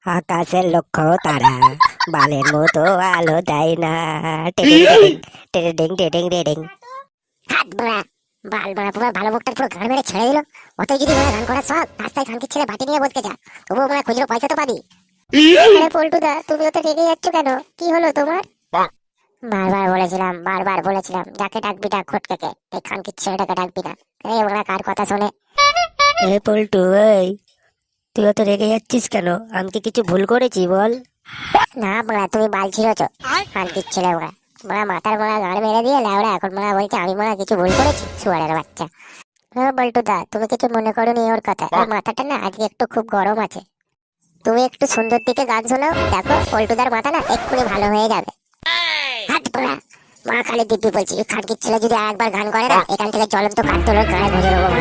আকাশের লক্ষ্য তারা বালের মতো আলো দেয় না। টেডিং টেডিং টেডিং টেডিং টেডিং। হাত বড়া বাল বড়া পুরো ভালো মুখটা পুরো গান মেরে ছেড়ে দিল। অতই যদি বড়া গান করার শখ, রাস্তায় খানকির ছেলে বাটি নিয়ে বসকে যা, তবুও বড়া খুচরো পয়সা তো পাবি। আরে পল্টুদা, তুমি তো রেগে যাচ্ছ কেন? কি হলো তোমার? বারবার বলেছিলাম যাকে ডাকবি ডাক ঘটকাকে, এই খানকির ছেলেটাকে ডাকবি না। এই বড়া কার কথা শোনে? এ পল্টু, এই তুই অত রেগে যাচ্ছিস কেন? আমি কি কিছু ভুল করেছি বল? না বড়া, তুমি বাল ছিঁড়েছো খানকির ছেলে। বড়া বড়া মাথার বড়া গান মেরে দিয়ে ল্যাওড়া এখন বড়া বলছে আমি বড়া কিছু ভুল করেছি, শুয়ারের বাচ্চা। হ্যাঁ বল্টুদা, তুমি কিছু মনে করোনি ওর কথা। ওর মাথাটা না আজকে একটু খুব গরম আছে। তুমি একটু সুন্দর দিকে গান শোনাও, দেখো পল্টুদার মাথা না এক্ষুনি ভালো হয়ে যাবে। হাত পড়া মা কালী দিব্যি বলছি, খানকির ছেলে যদি আরেকবার গান করে না, এখান থেকে জ্বলন্ত কাঠতোলের গায়ে ভরে দেবো মা।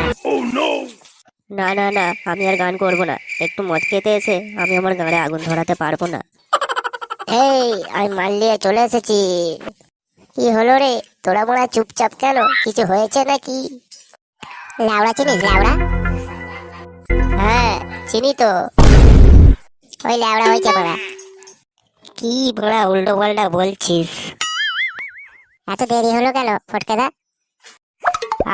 না না না, আমি আর গান করব না। একটু মদ খেতে এসে আমি আমার গানে আগুন ধরাতে পারবো না। এই আমি মাল নিয়ে চলে এসেছি। কি হলো রে, তোরা মোড়া চুপচাপ কেন? কিছু হয়েছে নাকি? লাউড়া চিনিস লাউড়া? হ্যাঁ চিনি তো, ওই লাউড়া হয়েছে মোড়া। কি বড়া উল্টো পাল্টা বলছিস? এত দেরি হলো কেন ফটকেদা?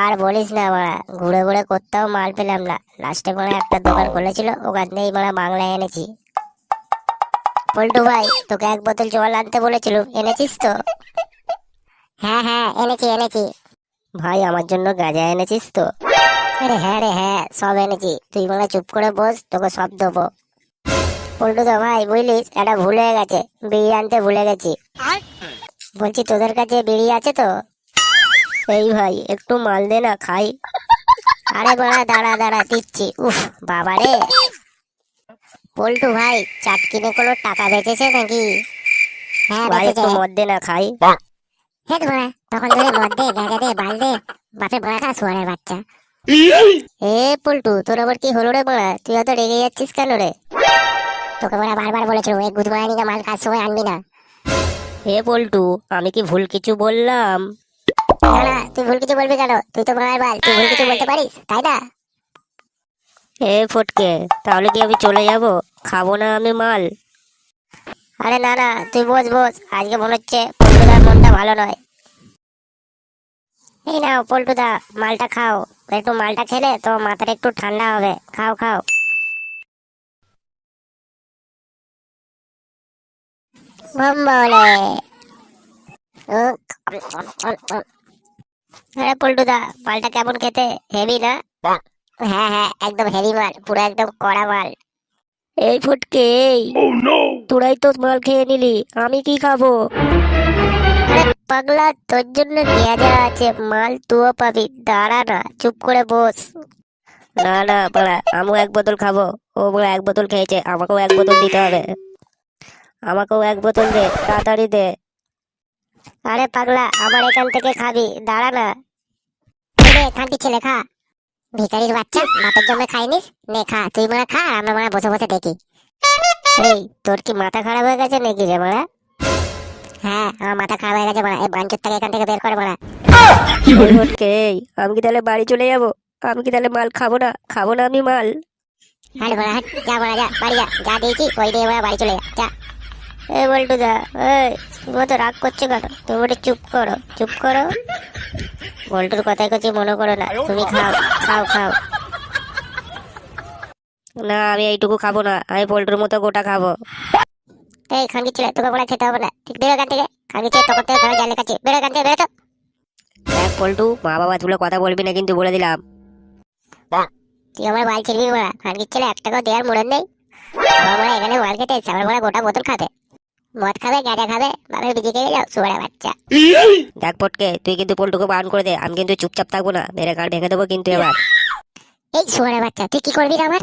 আর বলিস না মারা, ঘুরে ঘুরে কোথাও মাল পেলাম না। লাস্টে মারা একটা দোকান খুলেছিল, ওখান থেকেই মারা বাংলায় এনেছি। পল্টু ভাই, তোকে এক বোতল জল আনতে বলেছিল, এনেছিস তো? হ্যাঁ হ্যাঁ এনেছি এনেছি। ভাই আমার জন্য গাঁজা এনেছিস তো? আরে হ্যাঁ রে হ্যাঁ, সব এনেছি। তুই মারা চুপ করে বস, তোকে সব দেবো। পল্টু দা ভাই বুঝলিস, এটা ভুল হয়ে গেছে, বিড়ি আনতে ভুলে গেছি। বলছি তোদের কাছে বিড়ি আছে তো? এই ভাই একটু মাল দে না খাই। আরে বড়া দাঁড়া দাঁড়া দিচ্ছি। উফ বাবা রে, পল্টু ভাই চাট কিনে কোনো টাকা বেঁচেছে নাকি? হ্যাঁ ভাই বেঁচেছে। একটু মদ দে না খাই। হ্যাঁ বড়া, তখন ধরে মদ দে, গাঁজা দে, বাল দে, বাপে বড়া খা শুয়ারের বাচ্চা। এ পল্টু, তোর আবার কি হলো রে বড়া? তুই এত রেগে যাচ্ছিস কেন রে? তোকে বড়া বারবার বলেছিল এই গুদমারা নিয়ে মাল কাজ সময় আনবি না। এ পল্টু, আমি কি ভুল কিছু বললাম? না না, তুই ভুল কিছু বলবি কেন? তুই তো বড়ার বাল, তুই ভুল কিছু বলতে পারিস তাই না? এ ফটকে, তাহলে কি আমি চলে যাব? খাবো না আমি মাল? আরে না না, তুই বস বস, আজকে মনে হচ্ছে পল্টুদার মনটা ভালো নয়। এই নাও পল্টুদা, মালটা খাও। একটু মালটা খেলে তো মাথাটা একটু ঠান্ডা হবে। খাও খাও। বলে আরে পল্টুদা, মালটা কেমন খেতে? হেভি না? হ্যাঁ হ্যাঁ একদম হেভি মাল, পুরো একদম কড়া মাল। এই ফটকে, এই তোরাই তো মাল খেয়ে নিলি, আমি কি খাবো? আরে পাগলা, তোর জন্য গেঁজা আছে, মাল তুইও পাবি। দাঁড়া না, চুপ করে বস। না না বড়া, আমিও এক বোতল খাবো। ও বড়া এক বোতল খেয়েছে, আমাকেও এক বোতল দিতে হবে। আমাকেও এক বোতল দে, তাড়াতাড়ি দে। আরে পাগলা, আমার এখান থেকে খাবি, দাঁড়া না। রে খানকি ছেলে খা। ভিখারির বাচ্চা, বাপের জন্য খাইনিস? নে খা, তুই মারা খা, আর আমরা মারা বসে বসে দেখি। এই তোর কি মাথা খারাপ হয়ে গেছে নাকি রে বড়া? হ্যাঁ আমার মাথা খারাপ হয়ে গেছে মারা, এই বাঞ্চুরটাকে এখান থেকে বের করে মারা। এই ফটকে, এই আমি কি তাহলে বাড়ি চলে যাব? আমি কি তাহলে মাল খাবো না? খাবো না আমি মাল? হাট মারা হাট, যা মারা যা, বাড়ি যা, যা দিয়েছি ওই দিয়ে মারা বাড়ি চলে যা, যা। এ বল্টু দা, এই তুমি তো রাগ করছো কেন? তুমি একটু চুপ করো, চুপ করো। বল্টুর কথাই কিছু মনে করো না, তুমি খাও, খাও খাও। না আমি এইটুকু খাবো না, আমি বল্টুর মতো গোটা খাবো। এই খানকি ছেলে, তোকে মারা খেতে হবে না, ঠিক বেরো এখান থেকে। খানকি ছেলে তখন থেকে ঘরে জালে কাছে, বেরো এখান থেকে, বেরো তো। দেখ পল্টু, মা বাবা তুলে কথা বলবি না কিন্তু, বলে দিলাম। তুই আমার বাল ছিড়বি মারা, খানকির ছেলে এক টাকাও দেওয়ার মরণ নেই। আমার মারা এখানে মাল খেতে এসছে, আমার মারা গোটা বোতল খাবে, মদ খাবে, গাঁজা খাবে, বাপের বিজি খেয়ে যাও শুয়ারের বাচ্চা। দেখ পটকে, তুই কিন্তু পল্টুকে বারণ করে দে, আমি কিন্তু চুপচাপ থাকবো না, মেরে গাড় ভেঙে দেবো কিন্তু এবার। এই শুয়ারের বাচ্চা, তুই কি করবি রে আমার?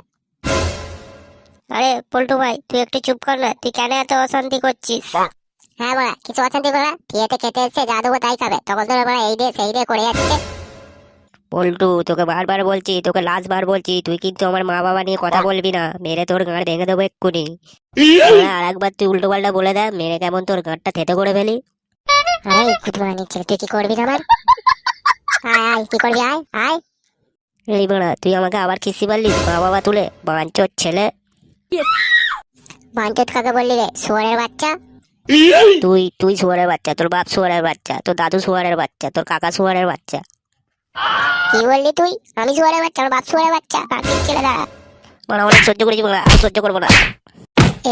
আরে পল্টু ভাই, তুই একটু চুপ কর না, তুই কেন এত অশান্তি করছিস? হ্যাঁ মারা, কিছু অশান্তি মারা, থিয়েতে খেতে এসছে, যা দেবো তাই খাবে, তখন ধরে মারা এই দিয়ে সেই দিয়ে করে যাচ্ছে। পল্টু, তোকে বারবার বলছি, তোকে লাস্ট বার বলছি, তুই কিন্তু আমার মা বাবা নিয়ে কথা বলবি না, মেরে তোর গাঁড় ভেঙে দেবো এক্ষুনি। আর একবার তুই উল্টো পাল্টা বলে দে, মেরে কেমন তোর গাঁটটা থেতে করে ফেলি। আরে কুটমারা নিচ্ছে, তুই কি করবি আমার? আয় আয়, কি করবি, আয় আয়। এই বাড়া, তুই আমাকে আবার খিস্তি পারলি মা বাবা তুলে, বাঞ্চোর ছেলে। বাঞ্চত কাকে বললি রে শুয়ারের বাচ্চা? তুই তুই শুয়ারের বাচ্চা, তোর বাপ শুয়ারের বাচ্চা, তোর দাদু শুয়ারের বাচ্চা, তোর কাকা শুয়ারের বাচ্চা। কি বললি তুই? আমি শুয়ারের বাচ্চা, আমার বাপ শুয়ারের বাচ্চা? কাকির ছেলে দা। মানে অনেক সহ্য করেছি বাংলা, আর সহ্য করবো না।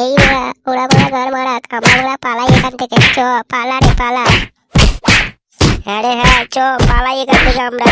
এই ওরা ওরা বড়া ঘর মারাক, আমরা ওরা পালাই এখান থেকে। চ পালা রে পালা। হ্যাঁ রে হ্যাঁ, চ পালাই এখান থেকে আমরা।